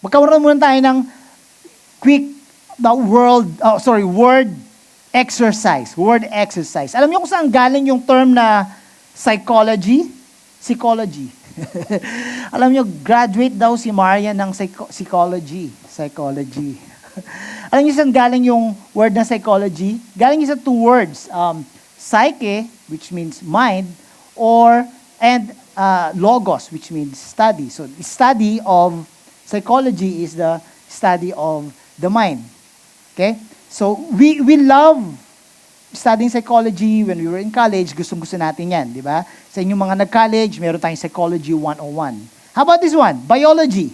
Magkaroon muna tayo ng quick word exercise. Word exercise. Alam niyo kung saan galing yung term na psychology? Psychology. Alam niyo, graduate daw si Maria ng psychology. Psychology. Alam niyo saan galing yung word na psychology? Galing sa two words. Psyche, which means mind, and logos, which means study. So, the study of psychology is the study of the mind. Okay? So, we love studying psychology when we were in college. Gustong-gusto natin yan, di ba? Sa inyong mga nag-college, meron tayong Psychology 101. How about this one? Biology.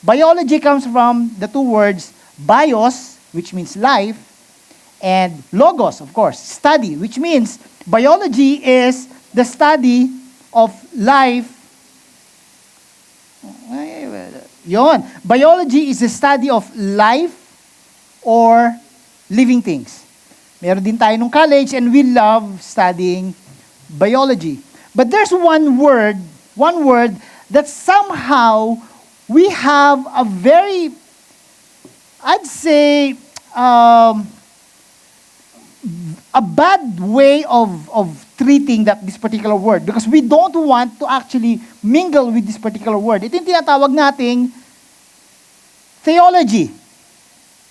Biology comes from the two words bios, which means life, and logos, of course, study, which means biology is the study of life. Yon. Biology is the study of life or living things. Meron din tayo nung college and we love studying biology. But there's one word that somehow we have a very, I'd say, a bad way of treating this particular word because we don't want to actually mingle with this particular word. Ito yung tinatawag nating theology.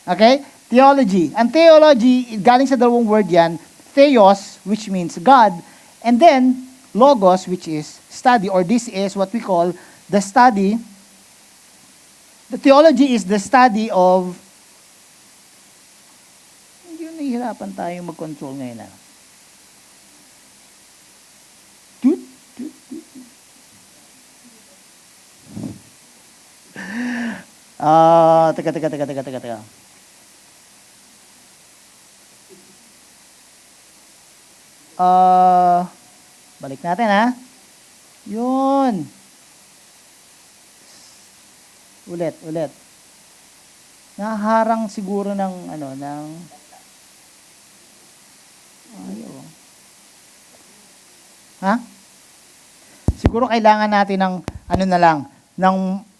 Okay? Theology. And theology, galing sa dalawang word yan, theos, which means God, and then logos, which is study, or this is what we call the study. The theology is the study of, hindi nahihirapan tayong mag-control ngayon. Teka. Balik natin ha. Yun. Ulit. Naharang siguro ng ayaw. Ha? Siguro kailangan natin ng ng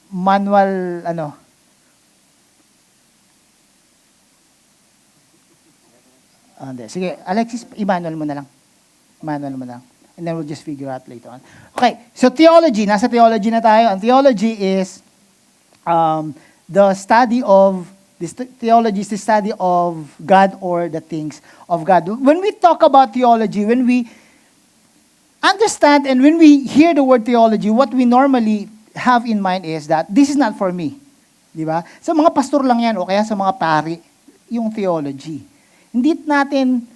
manual sige, Alexis, i-manual mo na lang. And then we'll just figure out later on. Okay, so theology. Nasa theology na tayo. Ang theology is the study of, theology is the study of God or the things of God. When we talk about theology, when we understand and when we hear the word theology, what we normally have in mind is that this is not for me. Di ba? Sa mga pastor lang yan o kaya sa mga pari, yung theology. Hindi natin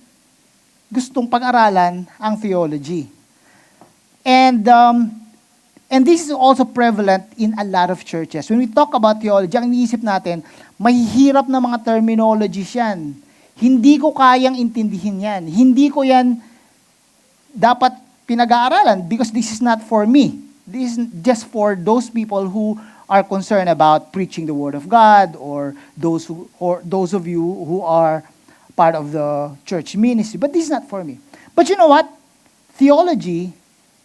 gustong pag-aralan ang theology. And this is also prevalent in a lot of churches. When we talk about theology, ang iniisip natin, mahihirap na mga terminologies yan. Hindi ko kayang intindihin yan. Hindi ko yan dapat pinag-aaralan because this is not for me. This is just for those people who are concerned about preaching the Word of God or those of you who are part of the church ministry. But this is not for me. But you know what? Theology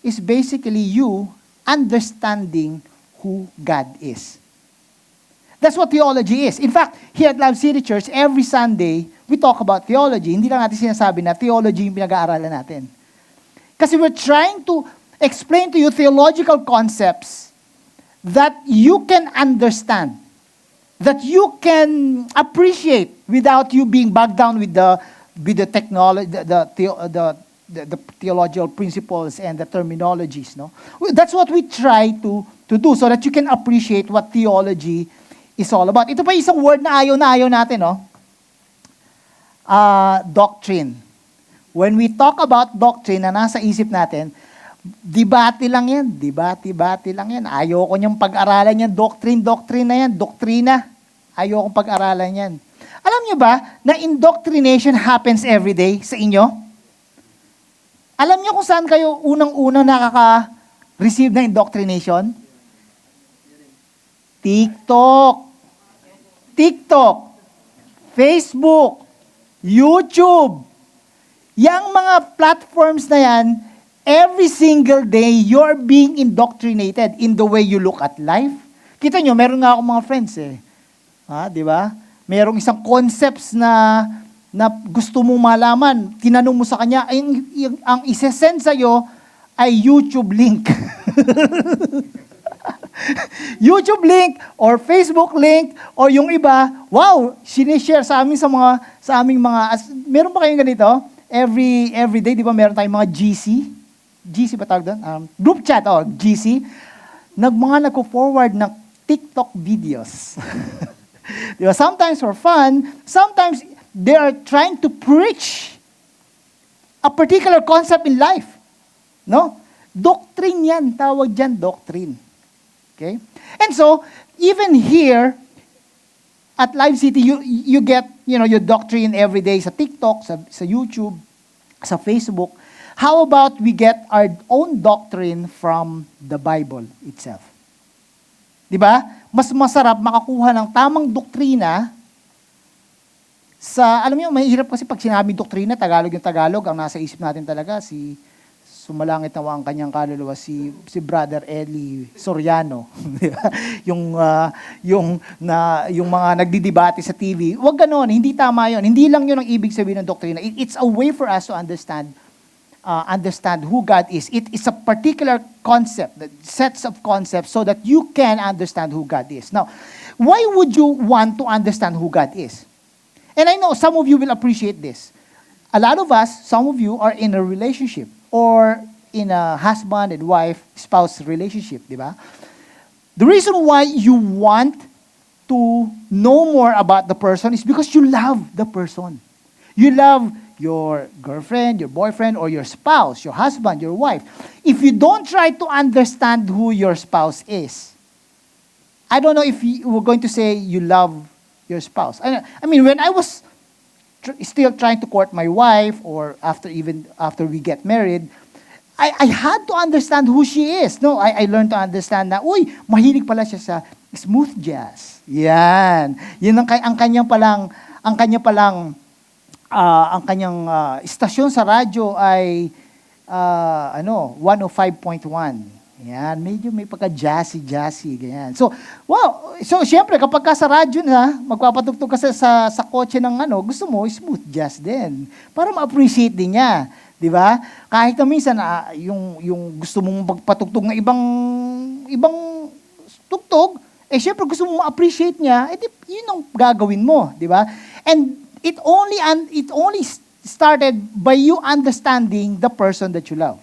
is basically you understanding who God is. That's what theology is. In fact, here at Love City Church, every Sunday, we talk about theology. Hindi lang natin sinasabi na theology yung pinag-aaralan natin. Kasi we're trying to explain to you theological concepts that you can understand, that you can appreciate without you being bogged down with the technology, the theological principles and the terminologies. No, that's what we try to do so that you can appreciate what theology is all about. Ito pa isang word na ayaw natin, no? Doctrine. When we talk about doctrine na nasa isip natin, debate lang yan. Ayoko niyang pag-aralan yan. Doctrine na yan. Doktrina. Ayoko pag-aralan yan. Alam niyo ba na indoctrination happens every day sa inyo? Alam niyo kung saan kayo unang-unang nakaka-receive ng indoctrination? TikTok, Facebook, YouTube. Yang mga platforms na yan, every single day, you're being indoctrinated in the way you look at life, Kita nyo, meron nga akong mga friends eh. Di ba? Merong isang concepts na gusto mo malaman, tinanong mo sa kanya, ang isesend sa'yo ay YouTube link. YouTube link or Facebook link or yung iba, wow, sinishare sa amin sa aming mga, meron ba kayong ganito? Every day, di ba meron tayong mga GC? GC ba tawag doon? Group chat, GC. Mga nagko-forward ng TikTok videos. Di ba? Sometimes for fun, sometimes they are trying to preach a particular concept in life. No? Doctrine yan, tawag dyan, doctrine. Okay? And so, even here, at Live City, you get, your doctrine every day sa TikTok, sa YouTube, sa Facebook. How about we get our own doctrine from the Bible itself? Di ba? Mas masarap makakuha ng tamang doktrina alam niyo, mahirap kasi pag sinabing doktrina, Tagalog yung Tagalog, ang nasa isip natin talaga, sumalangit nawa ang kanyang kaluluwa, si Brother Eli Soriano. yung mga nagdidebate sa TV. Huwag ganon, hindi tama yun. Hindi lang yun ang ibig sabihin ng doktrina. It's a way for us to understand who God is. It is a particular concept, sets of concepts, so that you can understand who God is. Now, why would you want to understand who God is? And I know some of you will appreciate this. A lot of us, some of you are in a relationship or in a husband and wife, spouse relationship, di ba? The reason why you want to know more about the person is because you love the person. You love your girlfriend, your boyfriend, or your spouse, your husband, your wife. If you don't try to understand who your spouse is, I don't know if you were going to say you love your spouse. I mean, when I was still trying to court my wife, or after we get married, I had to understand who she is. No, I learned to understand na, mahilig pala siya sa smooth jazz. Yan. Yun ang kanyang istasyon sa radyo ay 105.1. Yan, medyo may pagka-jazzy, ganyan. So, wow. So, syempre, kapag ka sa radyo na, magpapatugtog ka sa kotse ng gusto mo, smooth jazz din. Para ma-appreciate din niya. Di ba? Kahit na minsan, yung gusto mong magpatugtog ng ibang tugtog, syempre gusto mong ma-appreciate niya, yun ang gagawin mo. Di ba? And it only started by you understanding the person that you love.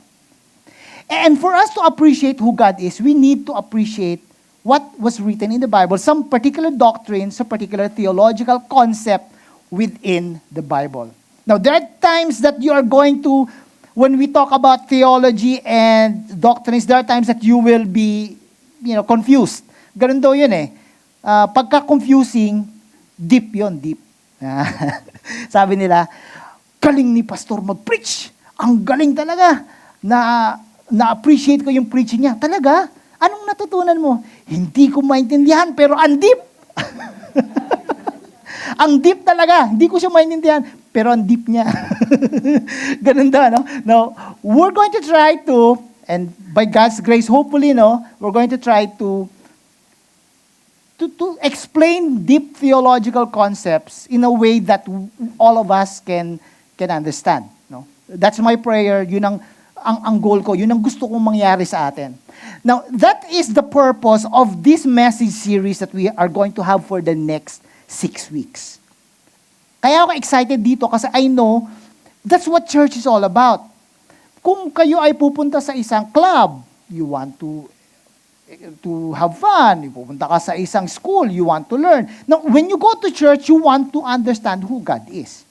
And for us to appreciate who God is, we need to appreciate what was written in the Bible, some particular doctrine, some particular theological concept within the Bible. Now, there are times that you are going to, when we talk about theology and doctrines, there are times that you will be, confused. Ganun daw yun eh. Pagka-confusing, deep yun, deep. Sabi nila, galing ni pastor mag-preach. Ang galing talaga. Na-appreciate ko yung preaching niya. Talaga? Anong natutunan mo? Hindi ko maintindihan, pero ang deep. Ang deep talaga. Hindi ko siya maintindihan, pero ang deep niya. Ganun daw, no? Now, we're going to try to, and by God's grace, hopefully, we're going to try to explain deep theological concepts in a way that all of us can understand. No? That's my prayer. Yun ang goal ko. Yun ang gusto kong mangyari sa atin. Now, that is the purpose of this message series that we are going to have for the next 6 weeks. Kaya ako excited dito kasi I know that's what church is all about. Kung kayo ay pupunta sa isang club, you want to have fun. Pupunta ka sa isang school, you want to learn. Now, when you go to church, you want to understand who God is.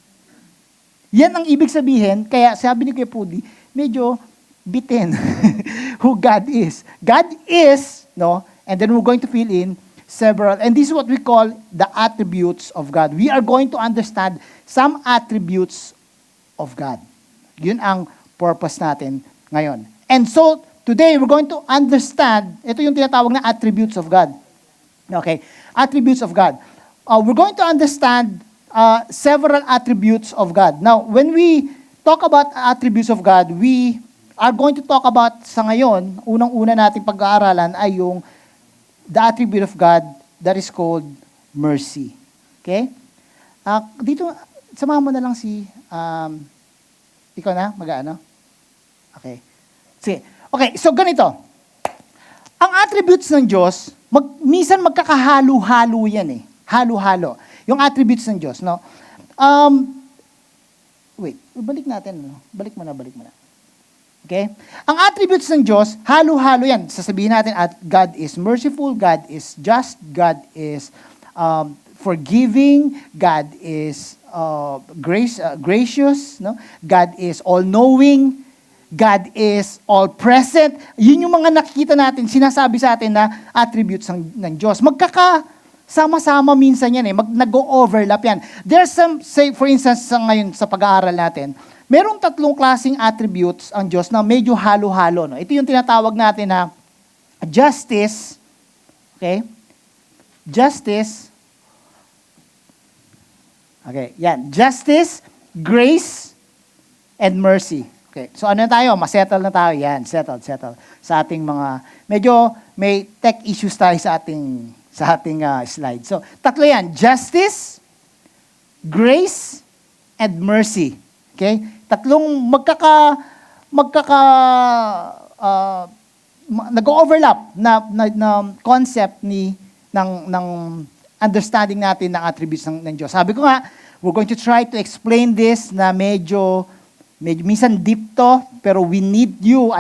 Yan ang ibig sabihin, kaya sabi ni Kuya Pudi, medyo bitin who God is. God is, and then we're going to fill in several, and this is what we call the attributes of God. We are going to understand some attributes of God. Yun ang purpose natin ngayon. And so, today, we're going to understand, ito yung tinatawag na attributes of God. Okay, attributes of God. We're going to understand several attributes of God. Now, when we talk about attributes of God, we are going to talk about, sa ngayon, unang-una nating pag-aaralan ay yung the attribute of God that is called mercy. Okay? Dito, samahan mo na lang si, ikaw na, mag-ano? Okay. Sige. Okay, so ganito. Ang attributes ng Diyos, minsan magkakahalo-halo yan eh. Halo-halo. Yung attributes ng Diyos, no? Wait, balik natin. No? Balik mo na. Okay? Ang attributes ng Diyos, halo-halo yan. Sasabihin natin at God is merciful, God is just, God is forgiving, God is gracious, no? God is all-knowing, God is all-present. Yun yung mga nakikita natin, sinasabi sa atin na attributes ng Diyos. Magkakasama-sama minsan yan eh, nag-overlap yan. There's some, say for instance, ngayon sa pag-aaral natin, merong 3 klaseng attributes ang Diyos na medyo halo-halo. No? Ito yung tinatawag natin na justice, okay? Justice, okay, yan. Justice, grace, and mercy. Okay, so ano na tayo? Masettle na tayo. Yan, settle. Sa ating mga, medyo may tech issues tayo sa ating slide. So, 3 yan. Justice, grace, and mercy. Okay? 3 nag-overlap na concept ng understanding natin ng attributes ng Diyos. Sabi ko nga, we're going to try to explain this na medyo minsan deep to, pero I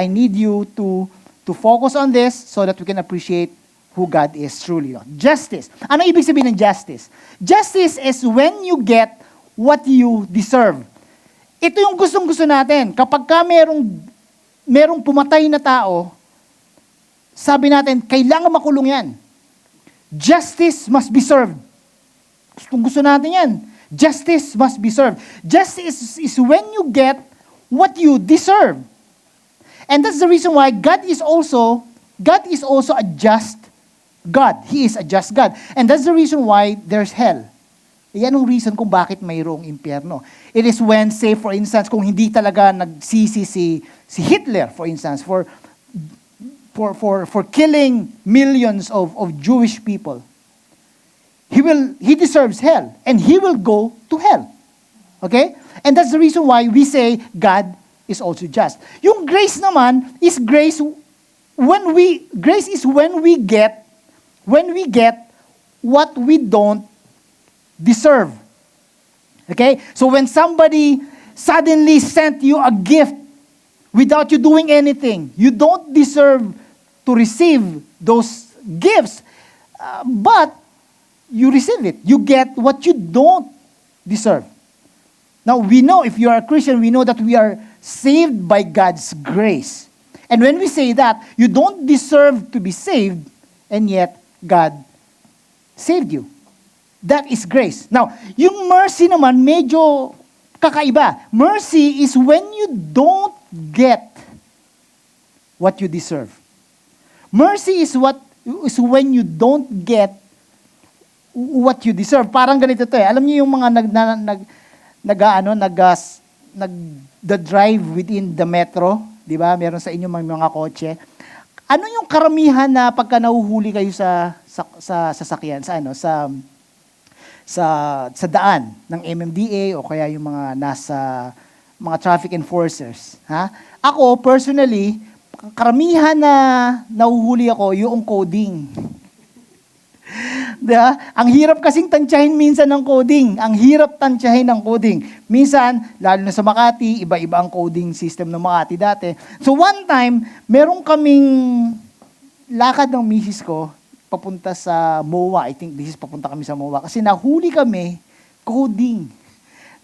need you to focus on this so that we can appreciate who God is truly. No? Justice. Ano ibig sabihin ng justice? Justice is when you get what you deserve. Ito yung gustong-gusto natin. Kapag ka merong pumatay na tao, sabi natin, kailangan makulong yan. Justice must be served. Gusto natin yan. Justice must be served. Justice is when you get what you deserve. And that's the reason why God is also a just God. He is a just God. And that's the reason why there's hell. Yan ang reason kung bakit mayroong impyerno. It is when, say for instance, kung hindi talaga nagsisi si Hitler, for instance, for killing millions of Jewish people. He deserves hell, and he will go to hell. Okay? And that's the reason why we say God is also just. Yung grace naman is grace when we get what we don't deserve. Okay? So when somebody suddenly sent you a gift without you doing anything, you don't deserve to receive those gifts, but you receive it. You get what you don't deserve. Now, we know, if you are a Christian, we know that we are saved by God's grace. And when we say that, you don't deserve to be saved, and yet God saved you. That is grace. Now, yung mercy naman, medyo kakaiba. Mercy is when you don't get what you deserve. Mercy is when you don't get what you deserve. Parang ganito to eh. Alam niyo yung mga nag-drive within the metro, di ba? Meron sa inyo mga kotse. Ano yung karamihan na pagka nahuhuli kayo sa sasakyan, sa daan ng MMDA o kaya yung mga mga traffic enforcers, ha? Ako personally, karamihan na nahuhuli ako yung coding. Diba? Ang hirap kasing tansyahin minsan ng coding. Ang hirap tansyahin ng coding. Minsan, lalo na sa Makati, iba-iba ang coding system ng Makati dati. So one time, meron kaming lakad ng misis ko, papunta sa MOA. I think this is papunta kami sa MOA. Kasi nahuli kami, coding.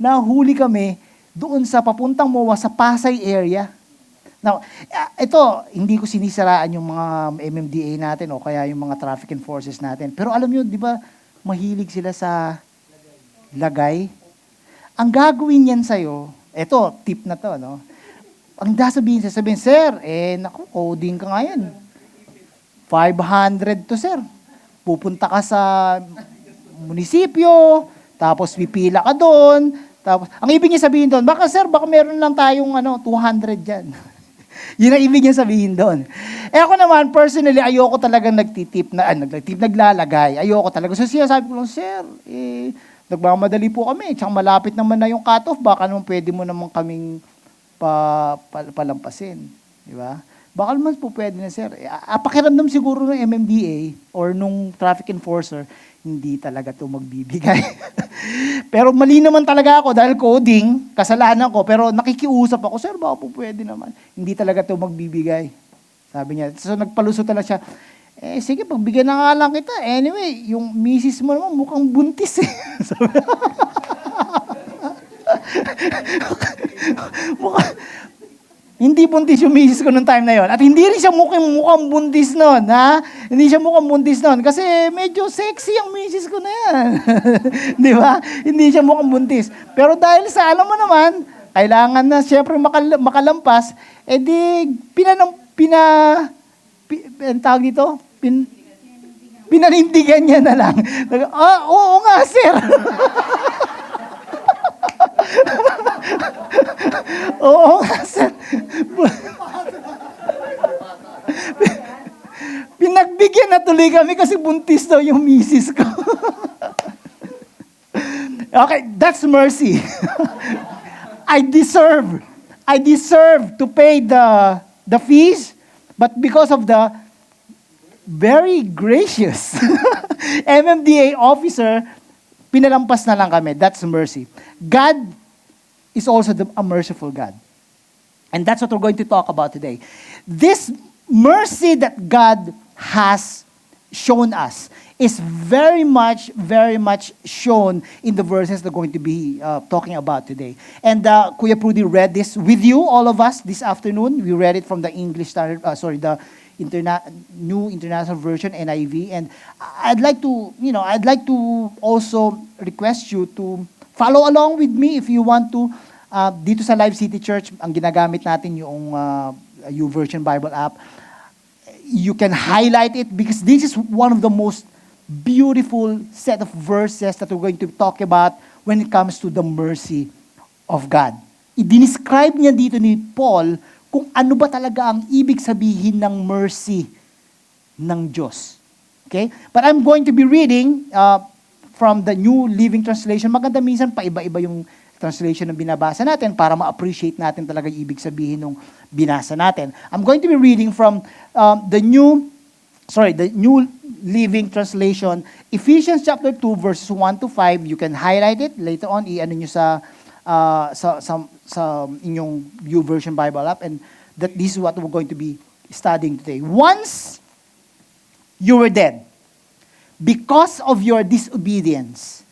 Nahuli kami doon sa papuntang MOA sa Pasay area. Now, ito, hindi ko sinisiraan yung mga MMDA natin o kaya yung mga traffic enforcers natin. Pero alam nyo, di ba, mahilig sila sa lagay? Ang gagawin yan sa'yo, ito, tip na to, no? Ang sasabihin, sir, naku, coding ka nga yan. 500 to, sir. Pupunta ka sa munisipyo, tapos pipila ka doon, tapos, ang ibig niya sabihin doon, baka meron lang tayong 200 dyan. Yun ang ibig niya sabihin doon. Eh ako naman, personally, ayoko talagang naglalagay. Ayoko talaga. So siya sabi ko lang, sir, nagmamadali po kami. Tsaka malapit naman na yung cut-off. Baka naman pwede mo naman kaming palampasin. Di ba? Baka naman po pwede na, sir. Pakiramdam siguro ng MMDA or nung traffic enforcer, hindi talaga to magbibigay. Pero mali naman talaga ako dahil coding, kasalanan ko. Pero nakikiusap ako, sir, baka po pwede naman. Hindi talaga to magbibigay. Sabi niya. So nagpalusot talaga siya. Sige, pagbigyan na nga lang kita. Anyway, yung misis mo naman mukhang buntis eh. Sabi, hindi buntis yung misis ko nung time na yon. At hindi rin siya mukhang buntis nun, ha? Hindi siya mukhang buntis nun. Kasi medyo sexy ang misis ko na yan. Di ba? Hindi siya mukhang buntis. Pero dahil sa, alam mo naman, kailangan na siyempre makalampas, tawag dito? Pinanindigan niya na lang. Oo nga, sir. Oo nga, sir. Pinagbigyan na tuloy kami kasi buntis daw yung misis ko. Okay, that's mercy. I deserve to pay the fees, but because of the very gracious MMDA officer, pinalampas na lang kami. That's mercy. God is also a merciful God. And that's what we're going to talk about today. This mercy that God has shown us is very much shown in the verses we're going to be talking about today. And Kuya Prudy read this with you, all of us, this afternoon. We read it from the the New International Version, NIV. And I'd like to also request you to follow along with me if you want to. Dito sa Live City Church, ang ginagamit natin yung YouVersion Bible app. You can highlight it because this is one of the most beautiful set of verses that we're going to talk about when it comes to the mercy of God. I-describe niya dito ni Paul kung ano ba talaga ang ibig sabihin ng mercy ng Diyos. Okay? But I'm going to be reading from the New Living Translation. Maganda minsan paiba-iba yung translation na binabasa natin para ma-appreciate natin talaga yung ibig sabihin ng binasa natin. I'm going to be reading from the New Living Translation, Ephesians chapter 2, verses 1 to 5. You can highlight it. Later on, i-ano nyo sa inyong YouVersion Bible app, and that this is what we're going to be studying today. Once you were dead because of your disobedience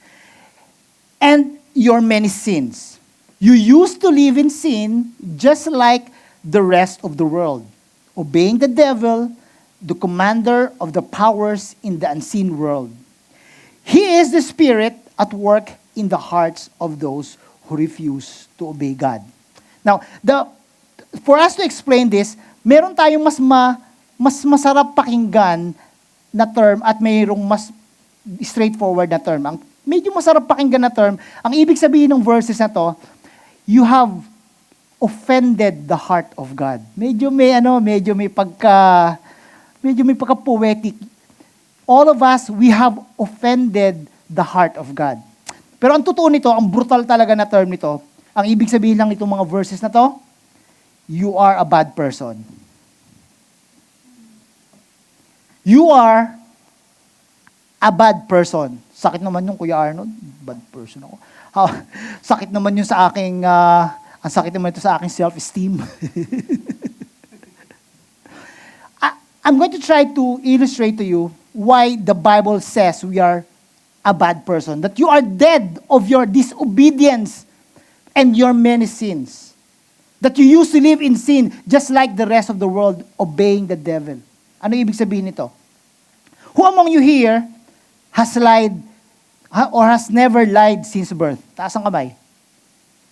and your many sins. You used to live in sin just like the rest of the world, obeying the devil, the commander of the powers in the unseen world. He is the spirit at work in the hearts of those who refuse to obey God. Now, for us to explain this, meron tayong mas masarap pakinggan na term at mayroong mas straightforward na term. Ang medyo masarap pakinggan na term, ang ibig sabihin ng verses na to, you have offended the heart of God. Medyo may pagka-poetic. All of us, we have offended the heart of God. Pero ang totoo nito, ang brutal talaga na term nito, ang ibig sabihin lang itong mga verses na to, you are a bad person. You are a bad person. Sakit naman yung Kuya Arnold, bad person ako. Sakit naman yung sa aking, ang sakit naman ito sa aking self-esteem. I'm going to try to illustrate to you why the Bible says we are a bad person. That you are dead of your disobedience and your many sins. That you used to live in sin just like the rest of the world, obeying the devil. Ano ibig sabihin nito? Who among you here has lied or has never lied since birth? Taas ang kamay.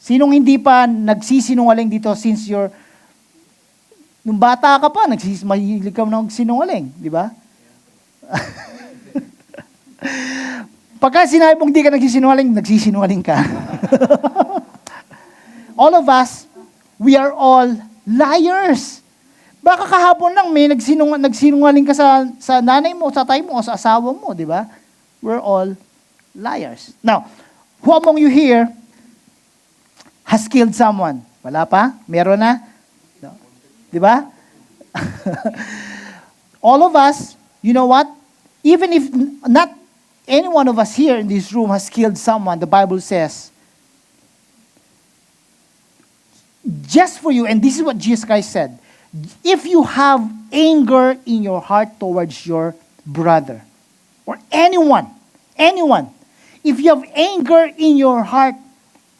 Sinong hindi pa nagsisinungaling dito since nung bata ka pa, mahilig ka na sinungaling, di ba? Pagka sinabi mong hindi ka nagsisinungaling ka. All of us, we are all liars. Baka kahapon lang may nagsinungaling ka sa nanay mo, sa tatay mo, o sa asawa mo, di ba? We're all liars. Now, who among you here has killed someone? Wala pa? Meron na? No. Di ba? All of us, you know what? Even if not any one of us here in this room has killed someone, the Bible says, just for you, and this is what Jesus Christ said, if you have anger in your heart towards your brother, or anyone, if you have anger in your heart,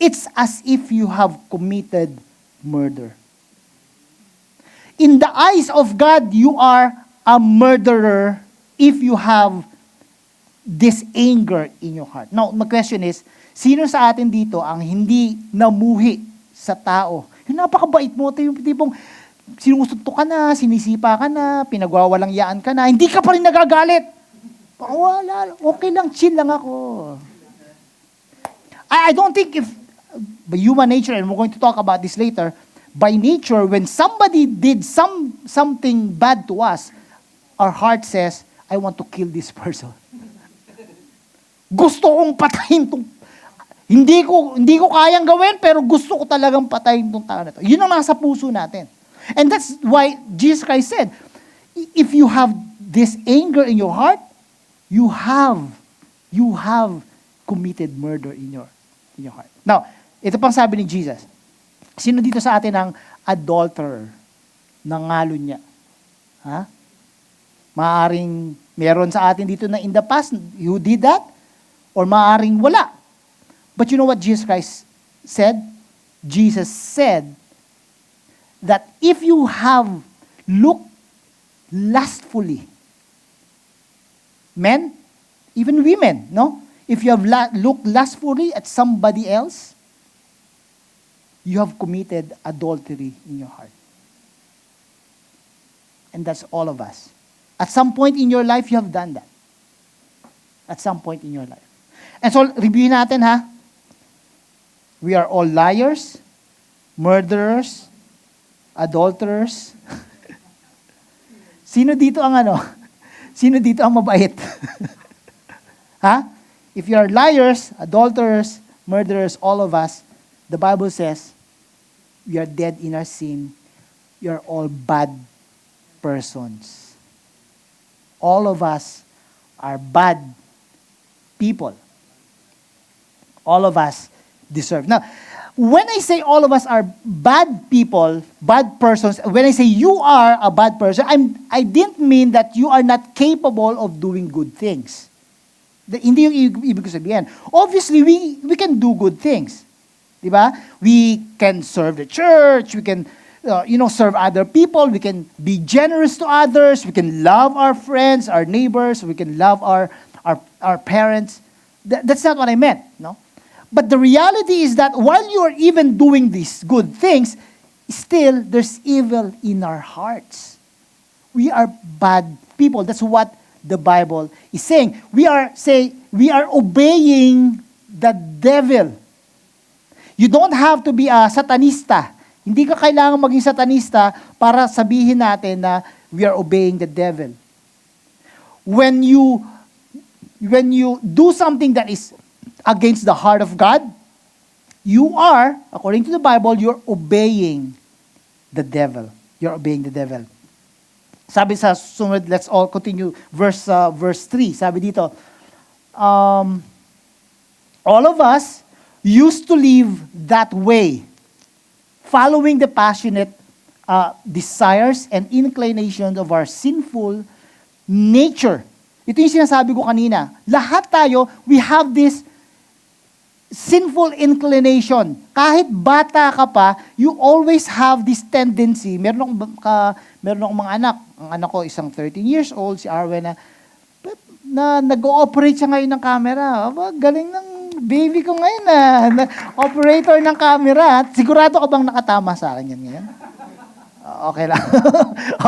it's as if you have committed murder. In the eyes of God, you are a murderer if you have this anger in your heart. Now, my question is, sino sa atin dito ang hindi namuhi sa tao? Yung napakabait mo, yung tipong sinusunto ka na, sinisipa ka na, pinagwawalang yaan ka na, hindi ka pa rin nagagalit. Wala, okay lang, chill lang ako. I don't think if, by human nature, and we're going to talk about this later, by nature, when somebody did something bad to us, our heart says, I want to kill this person. Gusto kong patayin tong hindi ko kayang gawin, pero gusto ko talagang patayin tong tao na to. Yun ang nasa puso natin. And that's why Jesus Christ said, if you have this anger in your heart, you have committed murder in your heart. Now, ito pang sabi ni Jesus. Sino dito sa atin ang adulterer? Nangalo niya. Ha? Maaring meron sa atin dito na in the past who did that, or maaring wala. But you know what Jesus Christ said? Jesus said that if you have looked lustfully, men, even women, no? If you have looked lustfully at somebody else, you have committed adultery in your heart. And that's all of us. At some point in your life, you have done that. At some point in your life. And so, reviewin natin ha. We are all liars, murderers, adulterers. Sino dito ang Sino dito ang mabait? Ha? If you are liars, adulterers, murderers, all of us, the Bible says, we are dead in our sin. You are all bad persons. All of us are bad people. All of us deserve. Now, when I say all of us are bad people, bad persons, when I say you are a bad person, I didn't mean that you are not capable of doing good things. Hindi yung ibig sabihin. Obviously, we can do good things. Diba? We can serve the church, we can serve other people, we can be generous to others, we can love our friends, our neighbors, we can love our parents. That's not what I meant, no? But the reality is that while you are even doing these good things, still there's evil in our hearts. We are bad people. That's what the Bible is saying. We are obeying the devil. You don't have to be a satanista. Hindi ka kailangan maging satanista para sabihin natin na we are obeying the devil. When you do something that is against the heart of God, you are, according to the Bible, you're obeying the devil. You're obeying the devil. Sabi sa sumunod, let's all continue, verse 3. Sabi dito, all of us used to live that way, following the passionate desires and inclinations of our sinful nature. Ito yung sinasabi ko kanina. Lahat tayo, we have this sinful inclination. Kahit bata ka pa, you always have this tendency. Meron akong mga anak. Ang anak ko, isang 13 years old, si Arwen, na nag-ooperate siya ngayon ng camera. Aba, galing ng baby ko ngayon na operator ng camera. Sigurado ka bang nakatama sa akin yan ngayon? Okay lang.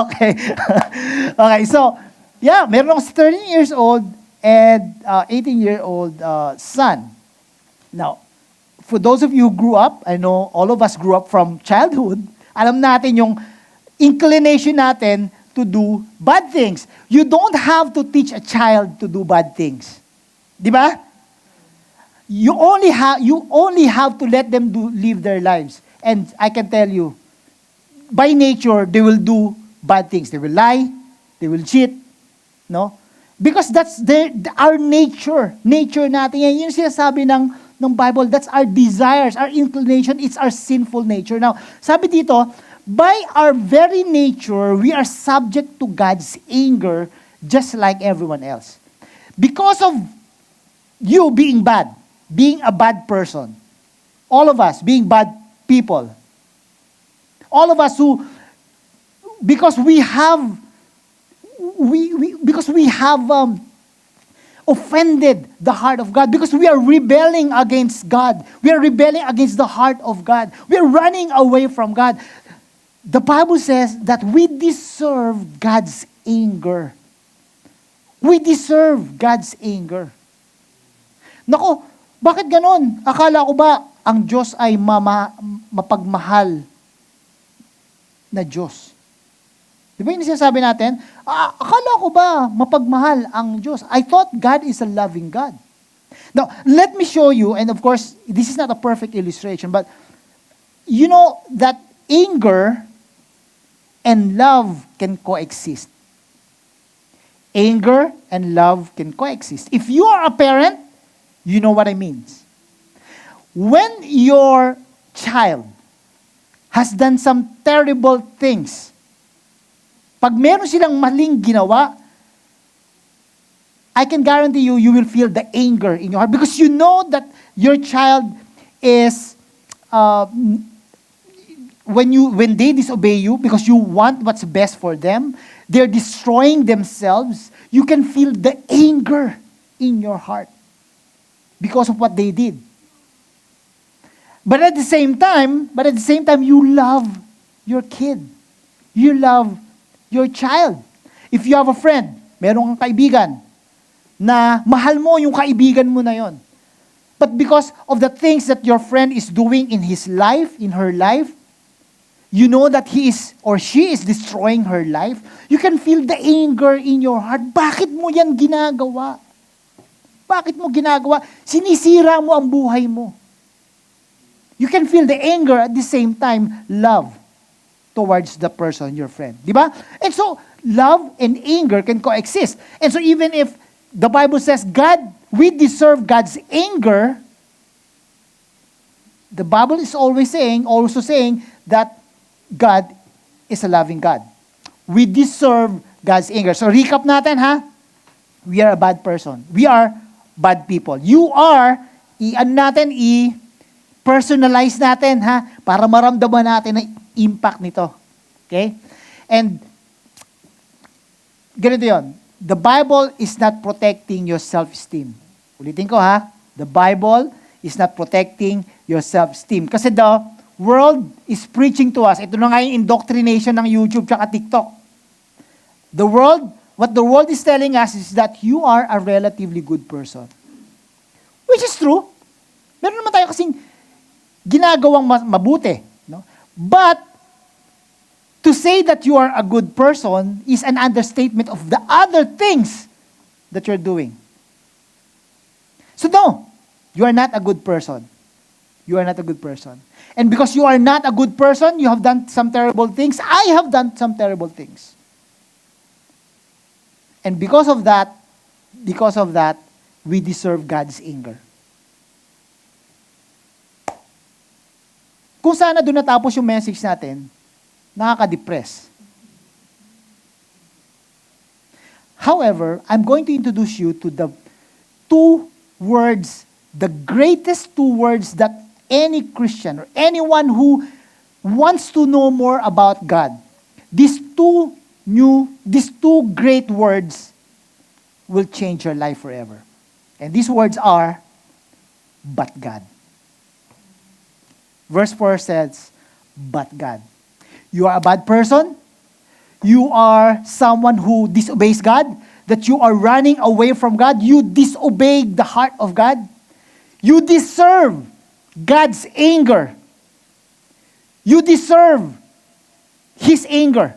Okay. Okay, so, yeah, meron akong 13 years old and 18-year-old son. Now, for those of you who grew up, I know all of us grew up from childhood, alam natin yung inclination natin to do bad things. You don't have to teach a child to do bad things. Di ba? You only have to let them live their lives. And I can tell you, by nature, they will do bad things. They will lie, they will cheat, no? Because that's our nature. Nature natin. Yan yung sinasabi ng Bible. That's our desires, our inclination. It's our sinful nature. Now, sabi dito, by our very nature, we are subject to God's anger just like everyone else. Because of you being bad, being a bad person, all of us being bad people, all of us who, because we have offended the heart of God, because we are rebelling against God, we are rebelling against the heart of God, we are running away from God. The Bible says that we deserve God's anger. We deserve God's anger. Nako, bakit ganon? Akala ko ba ang Diyos ay mapagmahal na Diyos? Di ba yung sinasabi natin? Akala ko ba mapagmahal ang Diyos? I thought God is a loving God. Now, let me show you, and of course, this is not a perfect illustration, but you know that anger and love can coexist. Anger and love can coexist. If you are a parent, you know what I mean. When your child has done some terrible things, pag meron silang maling ginawa, I can guarantee you, you will feel the anger in your heart because you know that your child is, when they disobey you because you want what's best for them, they're destroying themselves, you can feel the anger in your heart because of what they did. But at the same time, you love your kid. You love your child. If you have a friend, meron kang kaibigan, na mahal mo yung kaibigan mo na yon. But because of the things that your friend is doing in his life, in her life, you know that he is or she is destroying her life, you can feel the anger in your heart. Bakit mo yan ginagawa? Bakit mo ginagawa? Sinisira mo ang buhay mo. You can feel the anger at the same time, love towards the person, your friend. Di ba? And so, love and anger can coexist. And so even if the Bible says, we deserve God's anger, the Bible is also saying that God is a loving God. We deserve God's anger. So recap natin ha. We are a bad person. We are bad people. You are, personalize natin ha, para maramdaman natin ang impact nito. Okay? And, ganito yun. The Bible is not protecting your self-esteem. Ulitin ko ha. The Bible is not protecting your self-esteem. Kasi the world is preaching to us. Ito na nga yung indoctrination ng YouTube tsaka TikTok. What the world is telling us is that you are a relatively good person. Which is true. Meron naman tayo kasing ginagawang mabuti. No? But, to say that you are a good person is an understatement of the other things that you're doing. So no, you are not a good person. You are not a good person. And because you are not a good person, you have done some terrible things. I have done some terrible things. And because of that, we deserve God's anger. Kung sana doon natapos yung message natin, nakaka-depress. However, I'm going to introduce you to the two words, the greatest two words that any Christian or anyone who wants to know more about God, these two great words will change your life forever. And these words are, but God. Verse 4 says, but God. You are a bad person. You are someone who disobeys God. That you are running away from God. You disobey the heart of God. You deserve God's anger. You deserve His anger.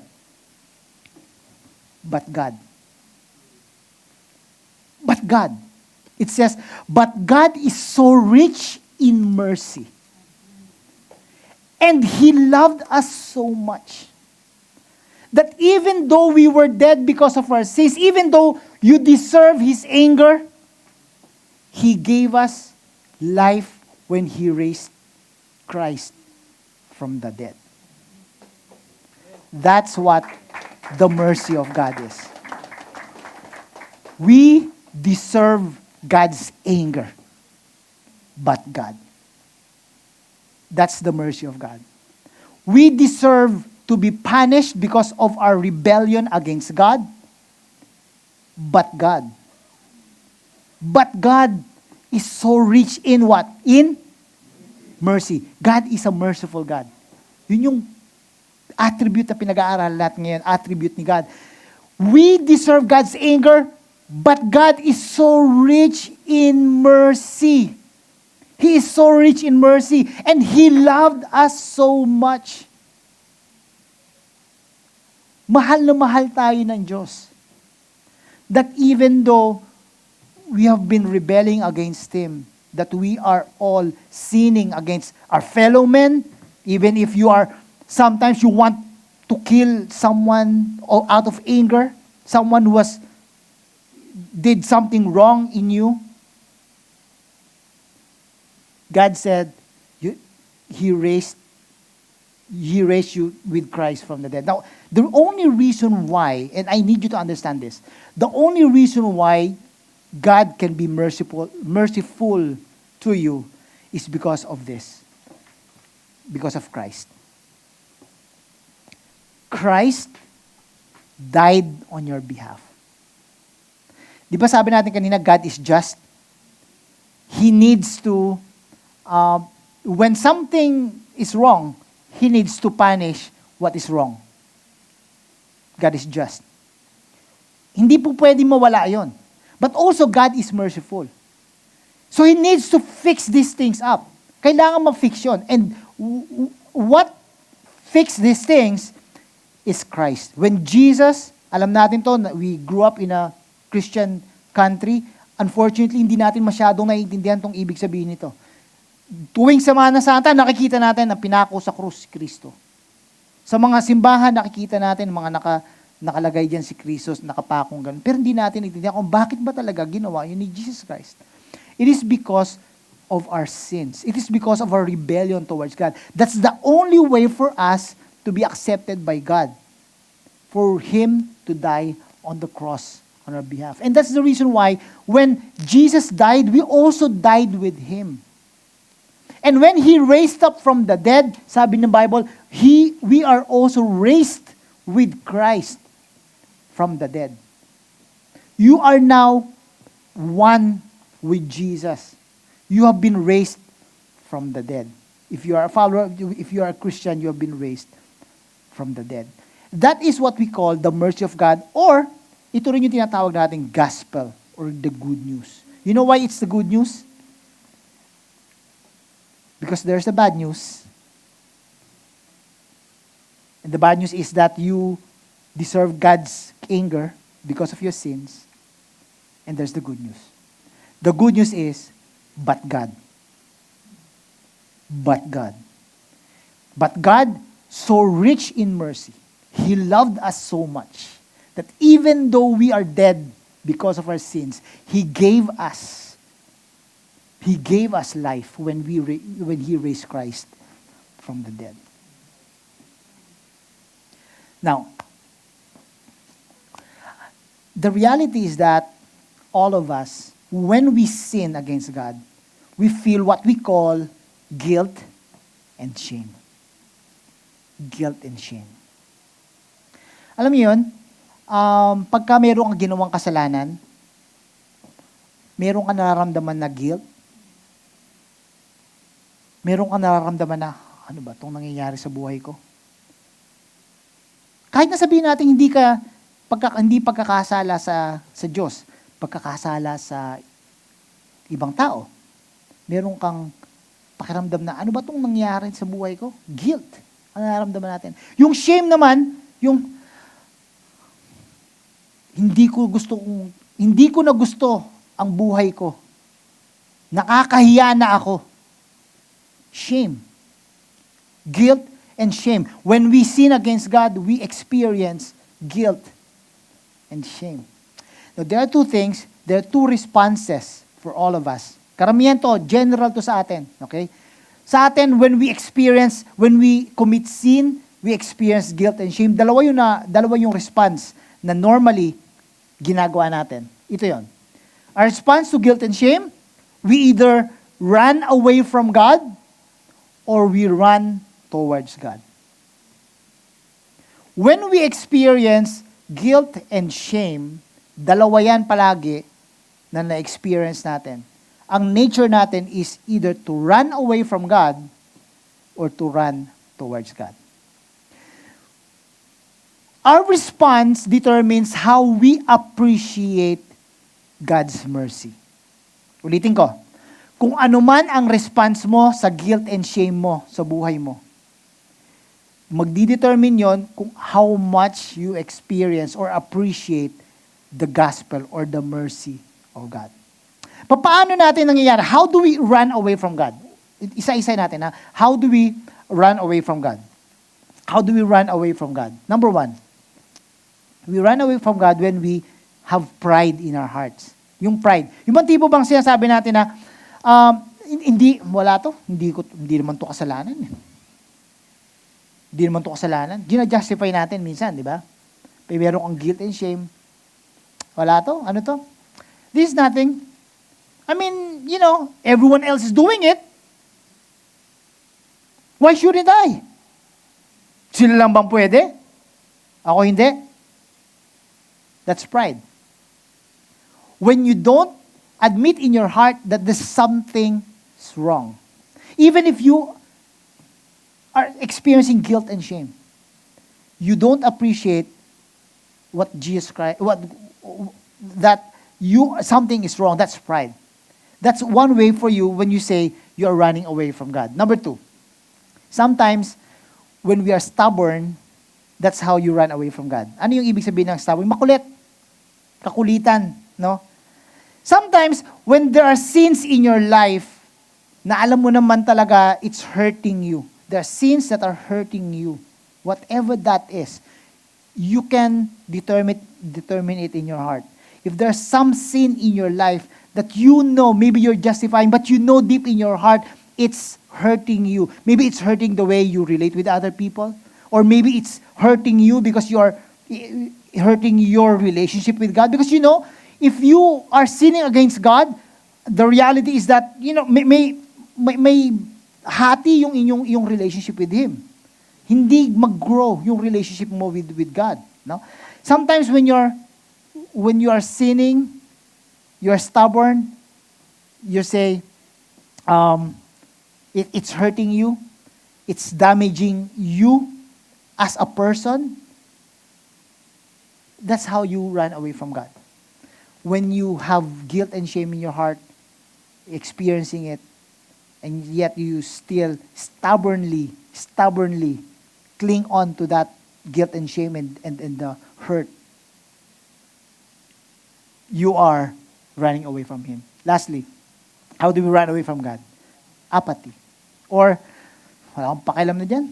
But God. But God. It says, but God is so rich in mercy. And He loved us so much that even though we were dead because of our sins, even though you deserve His anger, He gave us life when He raised Christ from the dead. That's what the mercy of God is. We deserve God's anger, but God. That's the mercy of God. We deserve to be punished because of our rebellion against God, but God. But God is so rich in what? In mercy. God is a merciful God. Yun yung attribute na pinag-aaral natin ngayon, attribute ni God. We deserve God's anger, but God is so rich in mercy. He is so rich in mercy, and He loved us so much. Mahal na mahal tayo ng Diyos. That even though we have been rebelling against Him, that we are all sinning against our fellow men, even if you are, sometimes you want to kill someone out of anger, someone who did something wrong in you. God said, He raised you with Christ from the dead. Now, the only reason why, and I need you to understand this, the only reason why God can be merciful to you is because of this. Because of Christ. Christ died on your behalf. Di ba sabi natin kanina, God is just? He needs to, when something is wrong, He needs to punish what is wrong. God is just. Hindi po pwede mawala yon. But also, God is merciful. So He needs to fix these things up. Kailangan ma-fix yun. And what fix these things is Christ. When Jesus, alam natin to, we grew up in a Christian country, unfortunately, hindi natin masyadong naiintindihan tong ibig sabihin nito. Tuwing Semana Santa, nakikita natin na pinako sa krus si Kristo. Sa mga simbahan, nakikita natin mga nakalagay dyan si Kristo, nakapakong ganun. Pero hindi natin naiintindihan kung bakit ba talaga ginawa yun ni Jesus Christ. It is because of our sins. It is because of our rebellion towards God. That's the only way for us to be accepted by God. For Him to die on the cross on our behalf. And that's the reason why when Jesus died, we also died with Him. And when He raised up from the dead, sabi ng Bible, we are also raised with Christ from the dead. You are now one with Jesus. You have been raised from the dead. If you are a follower, if you are a Christian, you have been raised from the dead. That is what we call the mercy of God, or ito rin yung tinatawag nating gospel or the good news. You know why it's the good news? Because there's the bad news. And the bad news is that you deserve God's anger because of your sins. And there's the good news. The good news is, but God. But God. But God, so rich in mercy, He loved us so much that even though we are dead because of our sins, He gave us life when He raised Christ from the dead. Now, the reality is that all of us, when we sin against God, we feel what we call guilt and shame. Guilt and shame. Alam niyo yun, pagka mayroong kang ginawang kasalanan, mayroong ka nararamdaman na guilt, mayroong ka nararamdaman na, ano ba itong nangyayari sa buhay ko? Kahit na sabihin natin hindi pagkakasala sa Diyos, pagkakasala sa ibang tao, meron kang pakiramdam na, ano ba itong nangyayari sa buhay ko? Guilt. Ang nararamdaman natin. Yung shame naman, yung hindi ko na gusto ang buhay ko. Nakakahiya na ako. Shame. Guilt and shame. When we sin against God, we experience guilt and shame. Now, there are two things, there are two responses for all of us. Karamihan to, general to sa atin. Okay? Sa atin, when we commit sin, we experience guilt and shame. Dalawa yung response na normally ginagawa natin. Ito yon. Our response to guilt and shame, we either run away from God or we run towards God. When we experience guilt and shame, dalawa yan palagi na na-experience natin. Ang nature natin is either to run away from God or to run towards God. Our response determines how we appreciate God's mercy. Ulitin ko, kung ano man ang response mo sa guilt and shame mo sa buhay mo, magdidetermine yon kung how much you experience or appreciate the gospel or the mercy of God. Paano natin nangyayari? How do we run away from God? Isa-isa natin, ha? How do we run away from God? How do we run away from God? Number one, we run away from God when we have pride in our hearts. Yung pride. Yung bang tipo bang sinasabi natin na, hindi naman to kasalanan. Hindi naman to kasalanan. Gina-justify natin minsan, di ba? Meron kang guilt and shame. Wala to? Ano to? This is nothing. I mean, everyone else is doing it. Why shouldn't I? Sila lang bang pwede? Ako hindi? That's pride. When you don't admit in your heart that there's something wrong. Even if you are experiencing guilt and shame, you don't appreciate what Jesus Christ, something is wrong. That's pride. That's one way for you when you say you are running away from God. Number two, sometimes when we are stubborn, that's how you run away from God. Ano yung ibig sabihin ng stubborn? Makulit. Kakulitan, no? Sometimes, when there are sins in your life, na alam mo naman talaga, it's hurting you. There are sins that are hurting you. Whatever that is, you can determine it in your heart. If there's some sin in your life that maybe you're justifying, but deep in your heart, it's hurting you. Maybe it's hurting the way you relate with other people. Or maybe it's hurting you because you're hurting your relationship with God. Because if you are sinning against God, the reality is that, may hati yung inyong relationship with Him. Hindi mag-grow yung relationship mo with God. No? Sometimes when you are sinning, you're stubborn, you say, it's hurting you, it's damaging you as a person. That's how you run away from God. When you have guilt and shame in your heart, experiencing it, and yet you still stubbornly cling on to that guilt and shame and the hurt, you are running away from Him. Lastly, how do we run away from God? Apathy. Or, wala kang pakialam na dyan.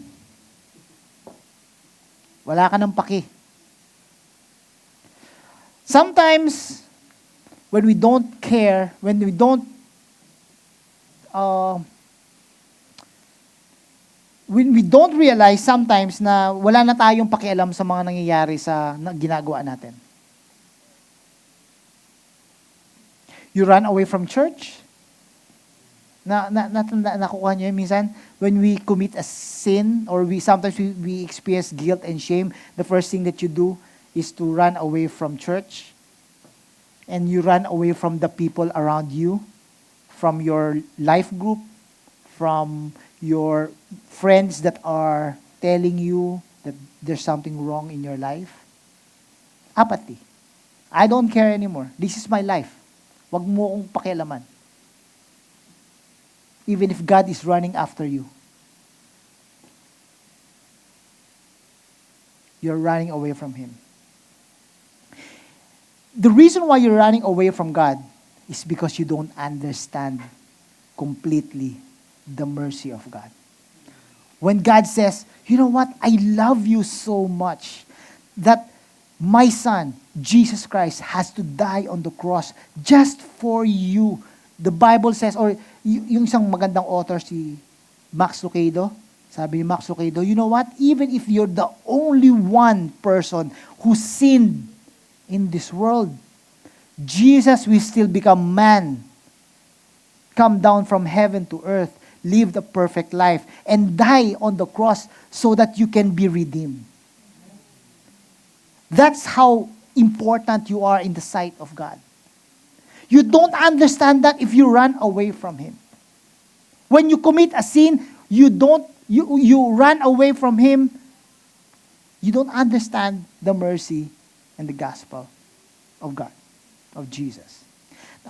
Wala ka ng paki. Sometimes, when we don't care, when we don't realize sometimes na wala na tayong pakialam sa mga nangyayari sa ginagawa natin. You run away from church. Nakukuha niyo minsan, when we commit a sin or sometimes we experience guilt and shame, the first thing that you do is to run away from church. And you run away from the people around you, from your life group, from your friends that are telling you that there's something wrong in your life. Apathy. I don't care anymore. This is my life. Wag mo akong pakialaman. Even if God is running after you. You're running away from Him. The reason why you're running away from God is because you don't understand completely the mercy of God. When God says, you know what, I love you so much that my Son, Jesus Christ, has to die on the cross just for you. The Bible says, or yung isang magandang author, si Max Lucado, sabi ni Max Lucado, you know what, even if you're the only one person who sinned in this world, Jesus will still become man, come down from heaven to earth, live the perfect life, and die on the cross so that you can be redeemed. That's how important you are in the sight of God. You don't understand that if you run away from Him. When you commit a sin, you run away from Him. You don't understand the mercy and the gospel of God, of Jesus.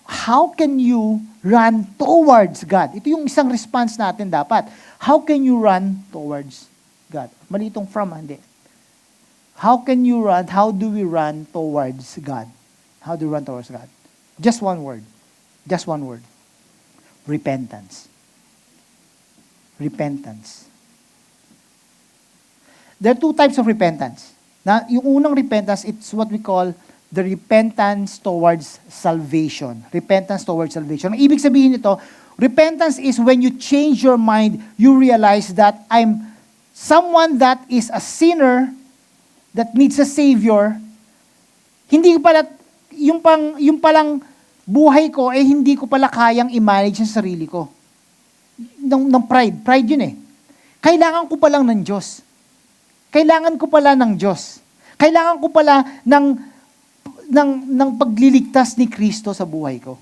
How can you run towards God? Ito yung isang response natin dapat. How can you run towards God? Mali itong from, hindi. How can you run? How do we run towards God? How do we run towards God? Just one word. Just one word. Repentance. Repentance. There are two types of repentance. Na, yung unang repentance, it's what we call the repentance towards salvation. Repentance towards salvation. Ang ibig sabihin nito, repentance is when you change your mind, you realize that I'm someone that is a sinner that needs a Savior. Hindi ko pala, yung palang buhay ko, hindi ko pala kayang i-manage sa sarili ko. Ng pride. Pride yun eh. Kailangan ko palang ng Diyos. Kailangan ko pala ng Diyos. Kailangan ko pala ng pagliligtas ni Kristo sa buhay ko.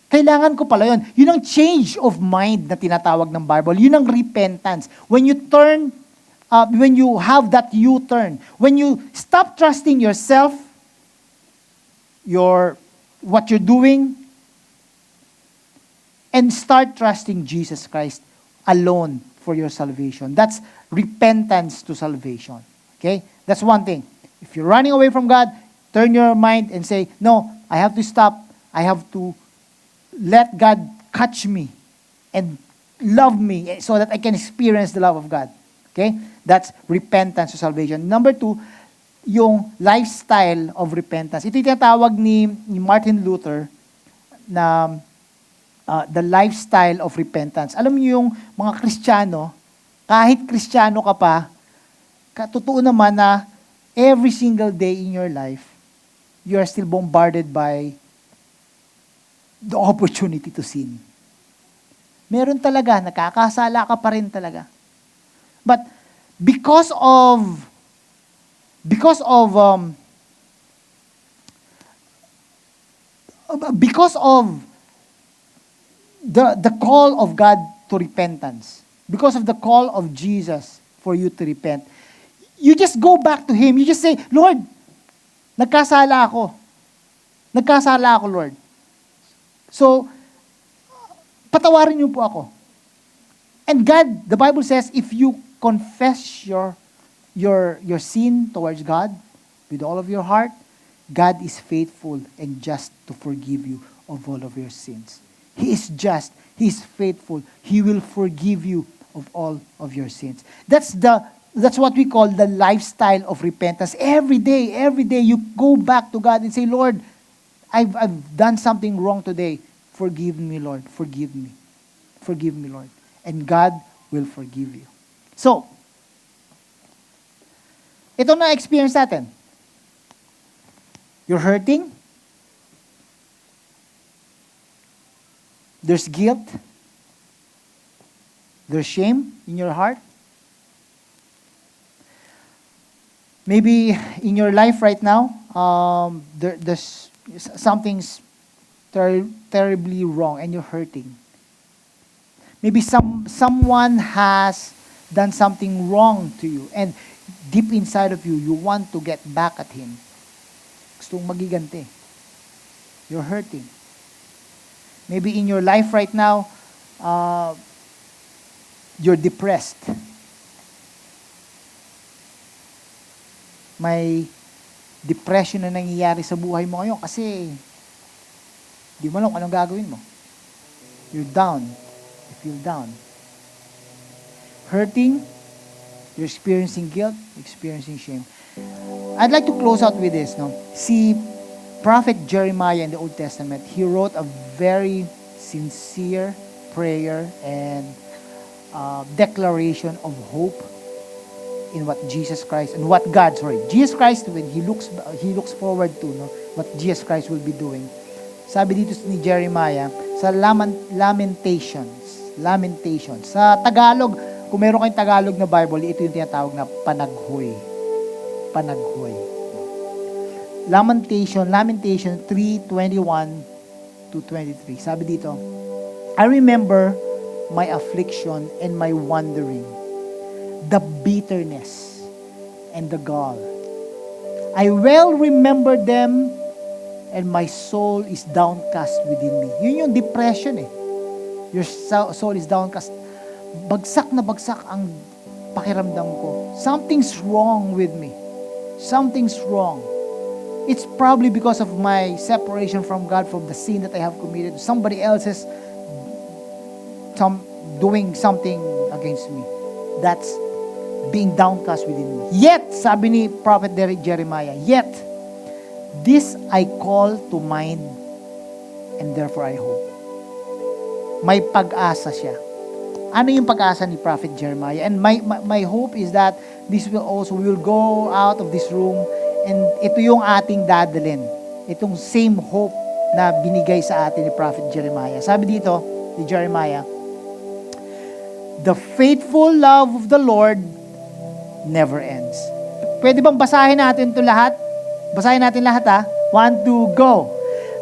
Kailangan ko pala yun. Yun ang change of mind na tinatawag ng Bible. Yun ang repentance. When you turn, when you have that U-turn, when you stop trusting yourself, what you're doing, and start trusting Jesus Christ alone for your salvation. That's repentance to salvation. Okay? That's one thing. If you're running away from God, turn your mind and say, no, I have to stop. I have to let God catch me and love me so that I can experience the love of God. Okay? That's repentance to salvation. Number 2, yung lifestyle of repentance. Ito yung tinatawag ni Martin Luther na the lifestyle of repentance. Alam niyo yung mga Kristiyano, kahit Kristiyano ka pa, totoo naman na every single day in your life, you are still bombarded by the opportunity to sin. Meron talaga, nakakasala ka pa rin talaga. But because of the call of God to repentance, because of the call of Jesus for you to repent, you just go back to Him. You just say, Lord, nagkasala ako. Nagkasala ako, Lord. So, patawarin niyo po ako. And God, the Bible says, if you confess your sin towards God with all of your heart, God is faithful and just to forgive you of all of your sins. He is just. He is faithful. He will forgive you of all of your sins. That's what we call the lifestyle of repentance. Every day you go back to God and say, Lord, I've done something wrong today. Forgive me, Lord. Forgive me. Forgive me, Lord. And God will forgive you. So, ito na experience natin. You're hurting. There's guilt. There's shame in your heart. Maybe in your life right now, there's something's terribly wrong and you're hurting. Maybe someone has done something wrong to you and deep inside of you, you want to get back at him. Gusto mong magiganti. You're hurting. Maybe in your life right now, you're depressed. may depression na nangyayari sa buhay mo ngayon kasi di mo alam kung anong gagawin mo. You're down. You feel down. Hurting, you're experiencing guilt, experiencing shame. I'd like to close out with this. No? Si Prophet Jeremiah in the Old Testament, he wrote a very sincere prayer and declaration of hope in what Jesus Christ and what God, Jesus Christ, when he looks forward to what Jesus Christ will be doing. Sabi dito ni Jeremiah sa Lamentations. Sa Tagalog, kung meron kayong Tagalog na Bible, ito yung tinatawag na panaghoy. Lamentation 3:21 to 23. Sabi dito, I remember my affliction and my wandering, the bitterness and the gall. I well remember them, and my soul is downcast within me. Yun yung depression eh. Your soul is downcast. Bagsak na bagsak ang pakiramdam ko. Something's wrong with me. Something's wrong. It's probably because of my separation from God, from the sin that I have committed. Somebody else is doing something against me. That's being downcast within me. Yet, sabi ni Prophet Jeremiah, yet, this I call to mind, and therefore I hope. May pag-asa siya. Ano yung pag-asa ni Prophet Jeremiah? And my hope is that we will go out of this room, and ito yung ating dadalhin. Itong same hope na binigay sa atin ni Prophet Jeremiah. Sabi dito, ni Jeremiah, the faithful love of the Lord never ends. Pwede bang basahin natin ito lahat? Basahin natin lahat ha. 1, 2, go.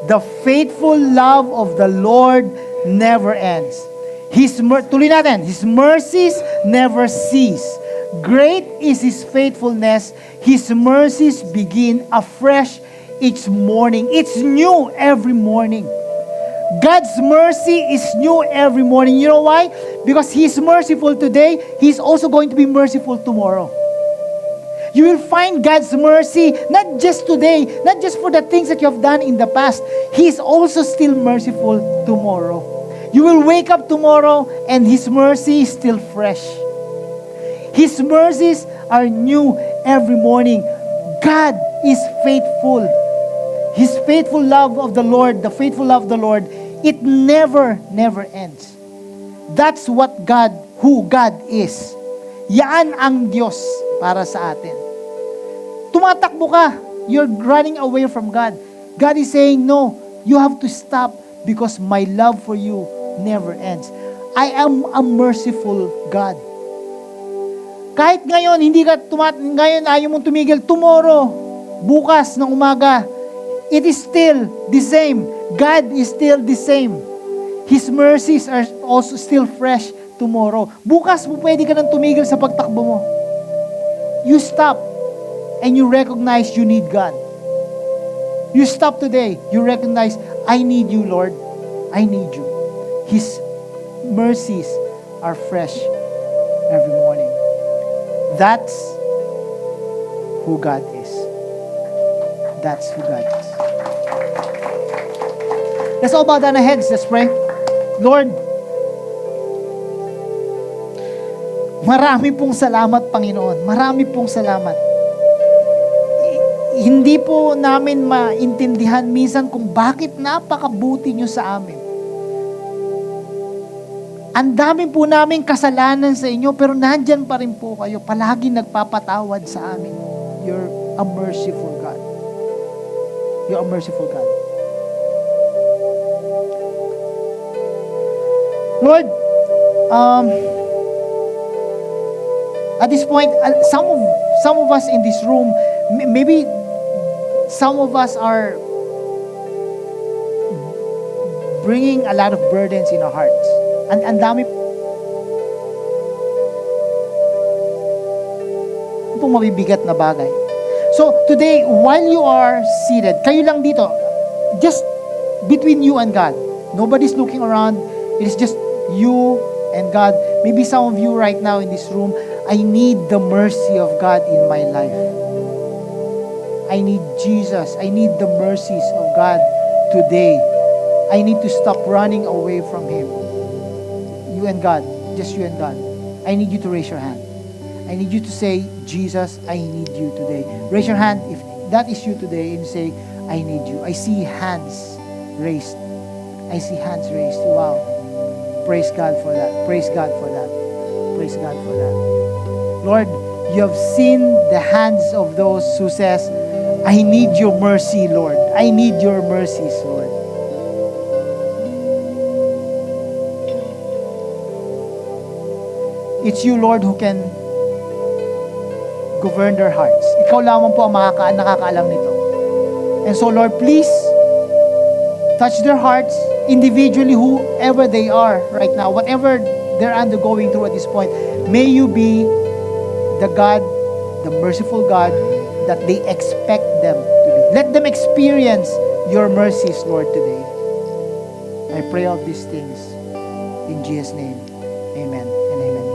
The faithful love of the Lord never ends. Tuloy natin. His mercies never cease. Great is His faithfulness. His mercies begin afresh each morning. It's new every morning. God's mercy is new every morning. You know why? Because He is merciful today, He is also going to be merciful tomorrow. You will find God's mercy not just today, not just for the things that you have done in the past. He is also still merciful tomorrow. You will wake up tomorrow and His mercy is still fresh. His mercies are new every morning. God is faithful. His faithful love of the Lord, the faithful love of the Lord, it never ends. That's what who God is. Yan ang Diyos para sa atin. Tumatakbo ka. You're running away from God. God is saying, no, you have to stop because my love for you never ends. I am a merciful God. Kahit ngayon, ngayon ayaw mong tumigil, tomorrow, bukas ng umaga, it is still the same. God is still the same. His mercies are also still fresh tomorrow. Bukas mo pwede ka nang tumigil sa pagtakbo mo. You stop and you recognize you need God. You stop today. You recognize, I need you, Lord. I need you. His mercies are fresh every morning. That's who God is. That's who God is. Let's all bow down our heads. Let's pray. Lord, marami pong salamat, Panginoon. Marami pong salamat. Hindi po namin maintindihan minsan kung bakit napakabuti nyo sa amin. Ang dami po namin kasalanan sa inyo, pero nandyan pa rin po kayo. Palagi nagpapatawad sa amin. You're a merciful God. You're a merciful God. Lord, at this point, some of us in this room, maybe some of us are bringing a lot of burdens in our hearts. Ang dami pong mabibigat na bagay. So, today, while you are seated, kayo lang dito, just between you and God. Nobody's looking around. It is just you and God. Maybe some of you right now in this room, I need the mercy of God in my life. I need Jesus. I need the mercies of God today. I need to stop running away from Him. You and God, just you and God. I need you to raise your hand. I need you to say, Jesus, I need you today. Raise your hand if that is you today and say, I need you. I see hands raised. I see hands raised. Wow. Praise God for that. Praise God for that. Praise God for that. Lord, you have seen the hands of those who says, I need your mercy, Lord. I need your mercies, Lord. It's you, Lord, who can govern their hearts. Ikaw lamang po ang nakakaalam nito. And so, Lord, please touch their hearts individually, whoever they are right now, whatever they're undergoing through at this point. May you be the God, the merciful God that they expect them to be. Let them experience your mercies, Lord, today. I pray all these things in Jesus' name. Amen and amen.